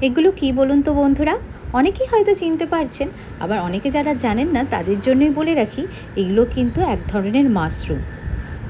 এগুলো কি বলুন তো বন্ধুরা? অনেকেই হয়তো চিনতে পারছেন, আবার অনেকে যারা জানেন না তাদের জন্যই বলে রাখি, এগুলো কিন্তু এক ধরনের মাশরুম।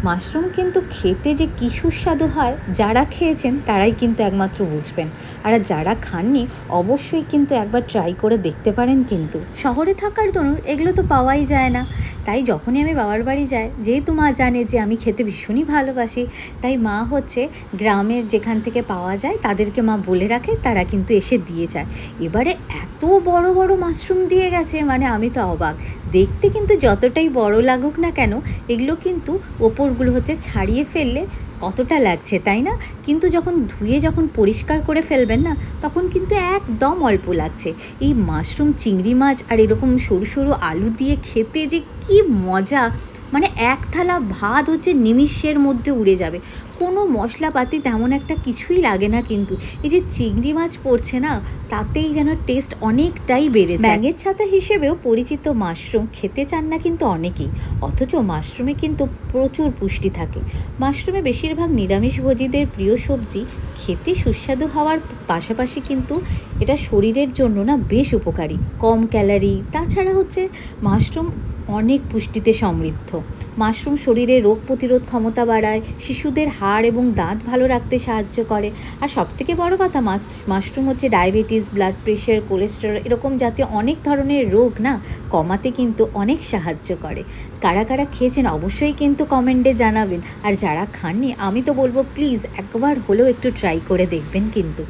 মাশরুম কিন্তু খেতে যে কী সুস্বাদু হয়, যারা খেয়েছেন তারাই কিন্তু একমাত্র বুঝবেন। আর যারা খাননি অবশ্যই কিন্তু একবার ট্রাই করে দেখতে পারেন। কিন্তু শহরে থাকার দরুন এগুলো তো পাওয়াই যায় না। তাই যখনই আমি বাবার বাড়ি যাই, যেহেতু মা জানে যে আমি খেতে ভীষণই ভালোবাসি, তাই মা হচ্ছে গ্রামের যেখান থেকে পাওয়া যায় তাদেরকে মা বলে রাখে, তারা কিন্তু এসে দিয়ে যায়। এবারে এত বড় বড় মাশরুম দিয়ে গেছে, মানে আমি তো অবাক। দেখতে কিন্তু যতটাই বড় লাগুক না কেন, এগুলো কিন্তু ওপরগুলো হচ্ছে ছাড়িয়ে ফেললে কতটা লাগছে, তাই না? কিন্তু যখন ধুয়ে যখন পরিষ্কার করে ফেলবেন না, তখন কিন্তু একদম অল্প লাগছে। এই মাশরুম, চিংড়ি মাছ আর এরকম সরু সরু আলু দিয়ে খেতে যে কি মজা! মানে এক থালা ভাত হচ্ছে নিমিষের মধ্যে উড়ে যাবে। কোনো মশলাপাতি তেমন একটা কিছুই লাগে না। কিন্তু এই যে চিংড়ি মাছ পড়ছে না, তাতেই যেন টেস্ট অনেকটাই বেড়ে যায়। ব্যাঙের ছাতা হিসেবেও পরিচিত মাশরুম খেতে চান না কিন্তু অনেকেই, অথচ মাশরুমে কিন্তু প্রচুর পুষ্টি থাকে। মাশরুমে বেশিরভাগ নিরামিষভোজীদের প্রিয় সবজি। খেতে সুস্বাদু হওয়ার পাশাপাশি কিন্তু এটা শরীরের জন্য না বেশ উপকারী, কম ক্যালারি। তাছাড়া হচ্ছে মাশরুম অনেক পুষ্টিতে সমৃদ্ধ। মাশরুম শরীরে রোগ প্রতিরোধ ক্ষমতা বাড়ায়, শিশুদের হাড় এবং দাঁত ভালো রাখতে সাহায্য করে। আর সবথেকে বড় কথা, মাশরুম হচ্ছে ডায়াবেটিস, ব্লাড প্রেশার, কোলেস্টেরল এরকম জাতীয় অনেক ধরনের রোগ না কমাতে কিন্তু অনেক সাহায্য করে। কারা কারা খেয়েছেন অবশ্যই কিন্তু কমেন্টে জানাবেন। আর যারা খাননি, আমি তো বলবো প্লিজ একবার হলেও একটু ট্রাই করে দেখবেন কিন্তু।